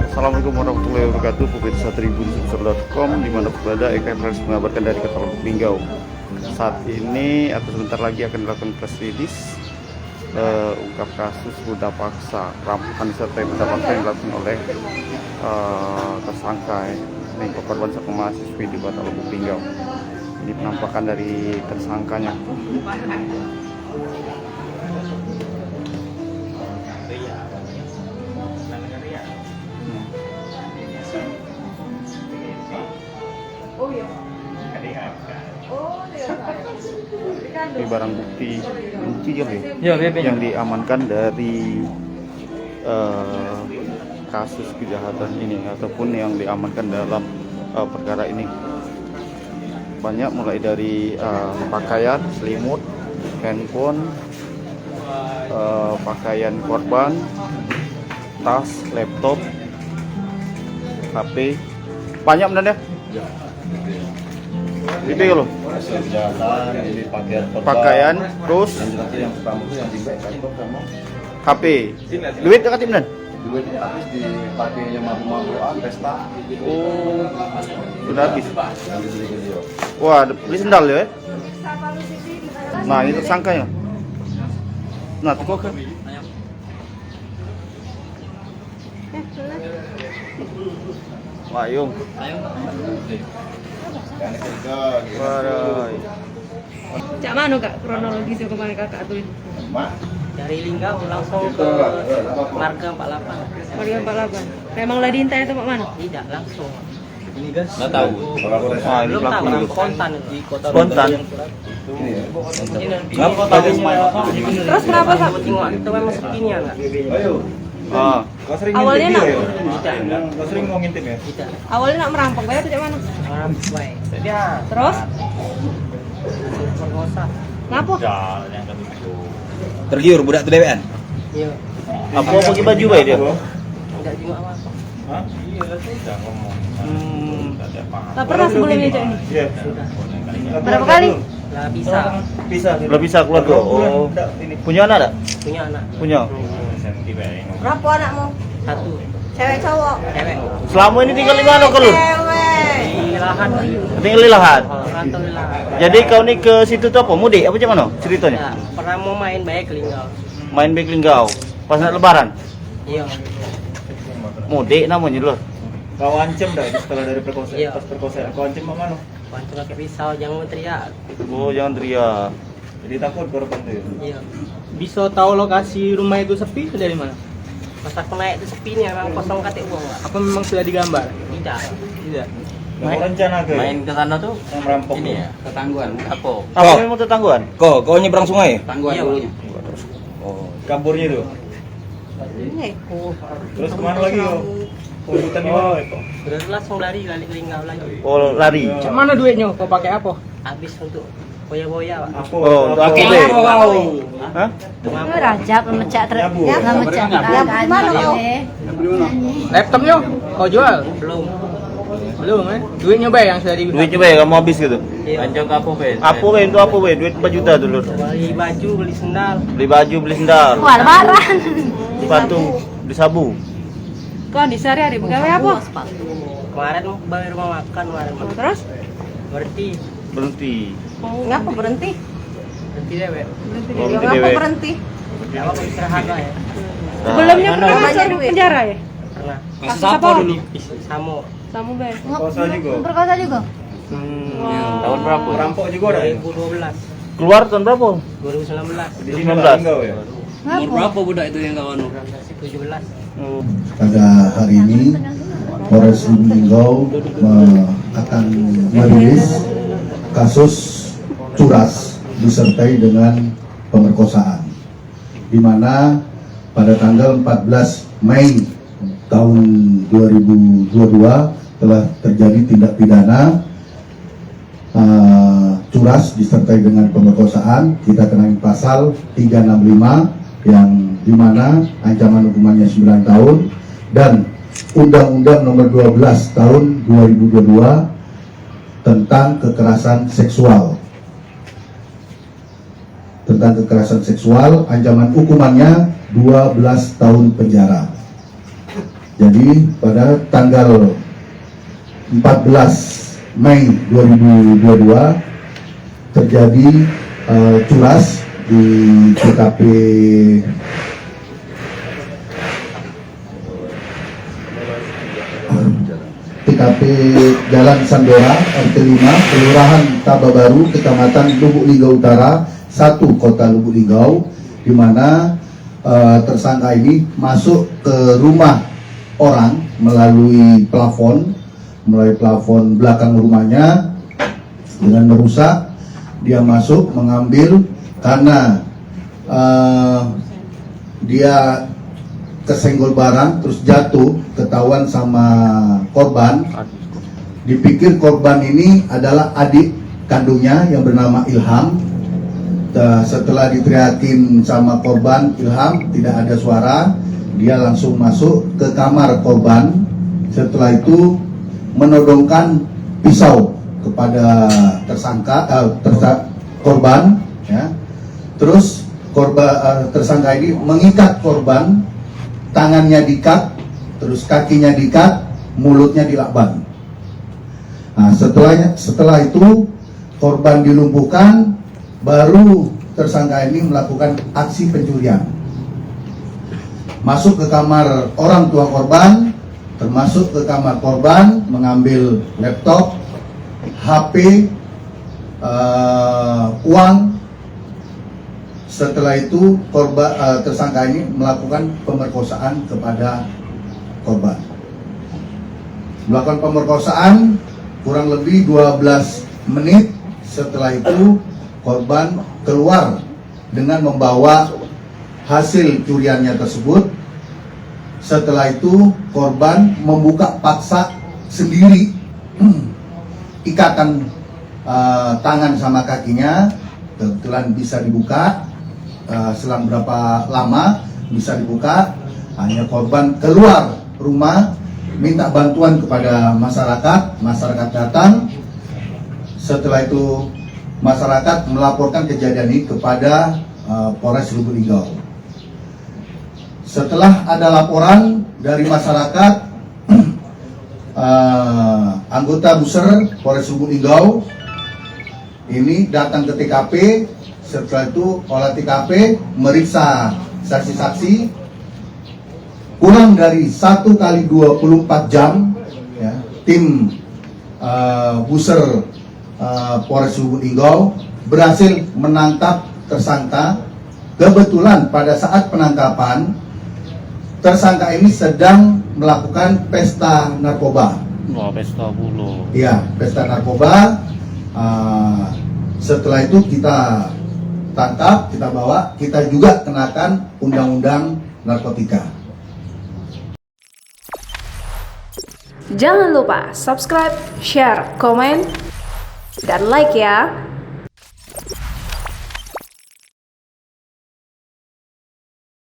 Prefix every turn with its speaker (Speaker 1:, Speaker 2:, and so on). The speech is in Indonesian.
Speaker 1: Assalamualaikum warahmatullahi wabarakatuh, pemirsa tribunsuksur.com dimana berada. EKM Press mengabarkan dari Kota Lubuk Linggau. Saat ini atau sebentar lagi akan dilakukan press release ungkap kasus budak paksa, perampokan disertai budak paksa yang dilakukan oleh tersangka ini korban seorang mahasiswi di Kota Lubuk Linggau. Ini penampakan dari tersangkanya. Ini barang bukti yang diamankan dari kasus kejahatan ini ataupun yang diamankan dalam perkara ini. Banyak, mulai dari pakaian, selimut, handphone, pakaian korban, tas, laptop, HP, banyak benar ya? Itu ya loh. Pakaian, terus HP, duit dekat benar?
Speaker 2: Duit habis dipakai yang mabuk-mabukan pesta.
Speaker 1: Oh, sudah habis. Wah, beli sendal ya? Nah, ini tersangka ya. Nah, tuh kok. Wayung.
Speaker 3: Cak mana kak kronologisnya kemarin kakak tuh?
Speaker 4: Dari Linggau langsung ke Marga 48.
Speaker 3: Marga 48. Memang lah diintai itu mana?
Speaker 4: Tidak langsung. Ini guys.
Speaker 2: Nggak tahu.
Speaker 1: Wah, ini
Speaker 4: Belum tahu
Speaker 1: pelaku.
Speaker 4: spontan di kota.
Speaker 1: Spontan.
Speaker 3: Terus kenapa kak?
Speaker 4: Tengok itu memang sepinya enggak?
Speaker 1: Ah,
Speaker 3: Awalnya nak?
Speaker 2: Kau sering mau ngintip ya?
Speaker 4: Tidak.
Speaker 3: Awalnya nak merampok, bayar tuh cak mana?
Speaker 4: Baik. Dia
Speaker 3: Terus?
Speaker 4: perkosa.
Speaker 3: Kenapa?
Speaker 5: Tergiur budak tu dewean.
Speaker 4: Iya.
Speaker 1: apa pakai baju baik dia?
Speaker 4: Tidak juga apa-apa.
Speaker 2: Hah? Iya, saya ngomong.
Speaker 3: Tak pernah sebelumnya cak ini?
Speaker 2: Iya.
Speaker 3: Berapa kali?
Speaker 4: Lah bisa
Speaker 1: Udah bisa keluar tuh. Oh. Punya anak tak?
Speaker 4: punya anak.
Speaker 1: Punya.
Speaker 3: Berapa anakmu?
Speaker 4: Satu.
Speaker 3: Cewek cowok?
Speaker 4: Cewek.
Speaker 1: Selama ini tinggal di mana kau?
Speaker 3: Cewek.
Speaker 4: Di lahan.
Speaker 1: Tinggal di lahan.
Speaker 4: Rantau di lahan.
Speaker 1: Jadi kau ni ke situ tu apa? Mudik apa macam mana
Speaker 4: Ya,
Speaker 1: ceritanya?
Speaker 4: pernah mau main baik ke Linggau.
Speaker 1: Main beg Linggau. Pas nak lebaran.
Speaker 4: Iya.
Speaker 1: Mudik namanya lor.
Speaker 2: Kau ancam dah setelah dari perkosaan,
Speaker 4: Iya.
Speaker 2: pas perkosaan. Kau ancam mak mana?
Speaker 4: Pancung pakai pisau jangan teriak.
Speaker 1: Oh, jangan teriak.
Speaker 2: Jadi takut korban tu.
Speaker 4: Iya. Bisa tahu lokasi rumah itu sepi itu dari mana? Pas aku naik itu sepinya memang kosong katik uang enggak?
Speaker 6: Apa memang sudah digambar?
Speaker 4: Tidak.
Speaker 6: Tidak.
Speaker 2: Mau rencana ke?
Speaker 5: Main ke sana tuh
Speaker 2: yang merampok.
Speaker 5: ini ya, ketangguhan. Apa?
Speaker 1: Apa memang tetangguan?
Speaker 5: Kau nyebrang sungai?
Speaker 4: Tangguhan dulunya.
Speaker 5: Oh.
Speaker 2: Kaburnya tu. Terus kemana lagi kau? Pembutan di mana?
Speaker 4: Udah langsung lari ke Linggau lagi.
Speaker 1: Oh, lari.
Speaker 6: Cak mana duitnya? Kau pakai apa?
Speaker 4: Habis untuk boya-boya, Pak.
Speaker 2: Apa?
Speaker 1: Oh, untuk aku deh. Hah?
Speaker 3: Rajab memecah
Speaker 2: Nyabu.
Speaker 3: memecah. Gimana kau?
Speaker 6: Laptopnya kau jual?
Speaker 4: Belum.
Speaker 6: Belum Duitnya bay yang sudah di.
Speaker 1: Duit coba ya kamu habis gitu.
Speaker 4: Iya.
Speaker 5: Anjok apa, Ben?
Speaker 1: Apa we itu apa we? Duit berapa juta dulu?
Speaker 4: Beli baju, beli sendal.
Speaker 1: Beli baju, beli sendal,
Speaker 3: Wah, lebaran.
Speaker 1: sepatu, beli sabu.
Speaker 3: Kau di sehari-hari pegawai apa?
Speaker 4: Kemarin bayar rumah makan kemarin. Pak.
Speaker 3: Terus?
Speaker 4: Berhenti.
Speaker 1: Berhenti.
Speaker 3: Ngapa berhenti?
Speaker 4: Berhenti deh, Pak.
Speaker 1: Oh, berhenti dewe.
Speaker 3: berhenti?
Speaker 4: Apa istirahat lah ya?
Speaker 3: Sebelumnya pernah masuk penjara ya?
Speaker 4: Pernah.
Speaker 3: Kasus apa dulu?
Speaker 4: Samo.
Speaker 3: Kamu bay.
Speaker 2: Perkosa juga.
Speaker 3: Berkosa juga?
Speaker 1: Tahun berapa?
Speaker 2: Merampok juga dah.
Speaker 4: 2012.
Speaker 1: Keluar tahun berapa?
Speaker 4: 2019.
Speaker 2: Di
Speaker 1: 19.
Speaker 2: Linggau ya.
Speaker 6: Umur berapa budak itu yang kau anu?
Speaker 4: 17.
Speaker 1: Oh.
Speaker 7: Pada hari ini Polres Lubuk Linggau akan merilis kasus curas disertai dengan pemerkosaan, di mana pada tanggal 14 Mei tahun 2022 telah terjadi tindak pidana curas disertai dengan pemerkosaan. Kita kenakan pasal 365 yang dimana ancaman hukumannya 9 tahun dan Undang-Undang Nomor 12 Tahun 2022 tentang kekerasan seksual. Tentang kekerasan seksual, ancaman hukumannya 12 tahun penjara. Jadi pada tanggal 14 Mei 2022 terjadi curas di TKP Jalan Sandora RT 5 Kelurahan Tababaru Kecamatan Lubuk Linggau Utara 1 Kota Lubuk Linggau, di mana tersangka ini masuk ke rumah orang melalui plafon belakang rumahnya dengan merusak. Dia masuk mengambil karena dia kesenggol barang terus jatuh, ketahuan sama korban. Dipikir korban ini adalah adik kandungnya yang bernama Ilham. Setelah diteriakin sama korban Ilham, tidak ada suara, dia langsung masuk ke kamar korban. Setelah itu menodongkan pisau kepada korban, ya. Terus tersangka ini mengikat korban, tangannya diikat, terus kakinya diikat, mulutnya dilakban. Nah, setelah itu korban dilumpuhkan, baru tersangka ini melakukan aksi pencurian. Masuk ke kamar orang tua korban, termasuk ke kamar korban, mengambil laptop, HP, uang. Setelah itu tersangka ini melakukan pemerkosaan kepada korban. Melakukan pemerkosaan kurang lebih 12 menit. Setelah itu korban keluar dengan membawa hasil curiannya tersebut. Setelah itu korban membuka paksa sendiri ikatan tangan sama kakinya. Kebetulan bisa dibuka, selang berapa lama bisa dibuka. Hanya korban keluar rumah minta bantuan kepada masyarakat datang. Setelah itu masyarakat melaporkan kejadian ini kepada Polres Lubuk Linggau. Setelah ada laporan dari masyarakat, anggota Buser Polres Lubuk Linggau ini datang ke TKP. Setelah itu olah TKP, meriksa saksi-saksi. Kurang dari 1 kali 24 jam, ya, tim Buser Polres Lubuk Linggau berhasil menangkap tersangka. Kebetulan pada saat penangkapan, tersangka ini sedang melakukan pesta narkoba.
Speaker 1: Wah, pesta bulu.
Speaker 7: Iya, pesta narkoba. Setelah itu kita tangkap, kita bawa, kita juga kenakan undang-undang narkotika.
Speaker 8: Jangan lupa subscribe, share, komen, dan like ya.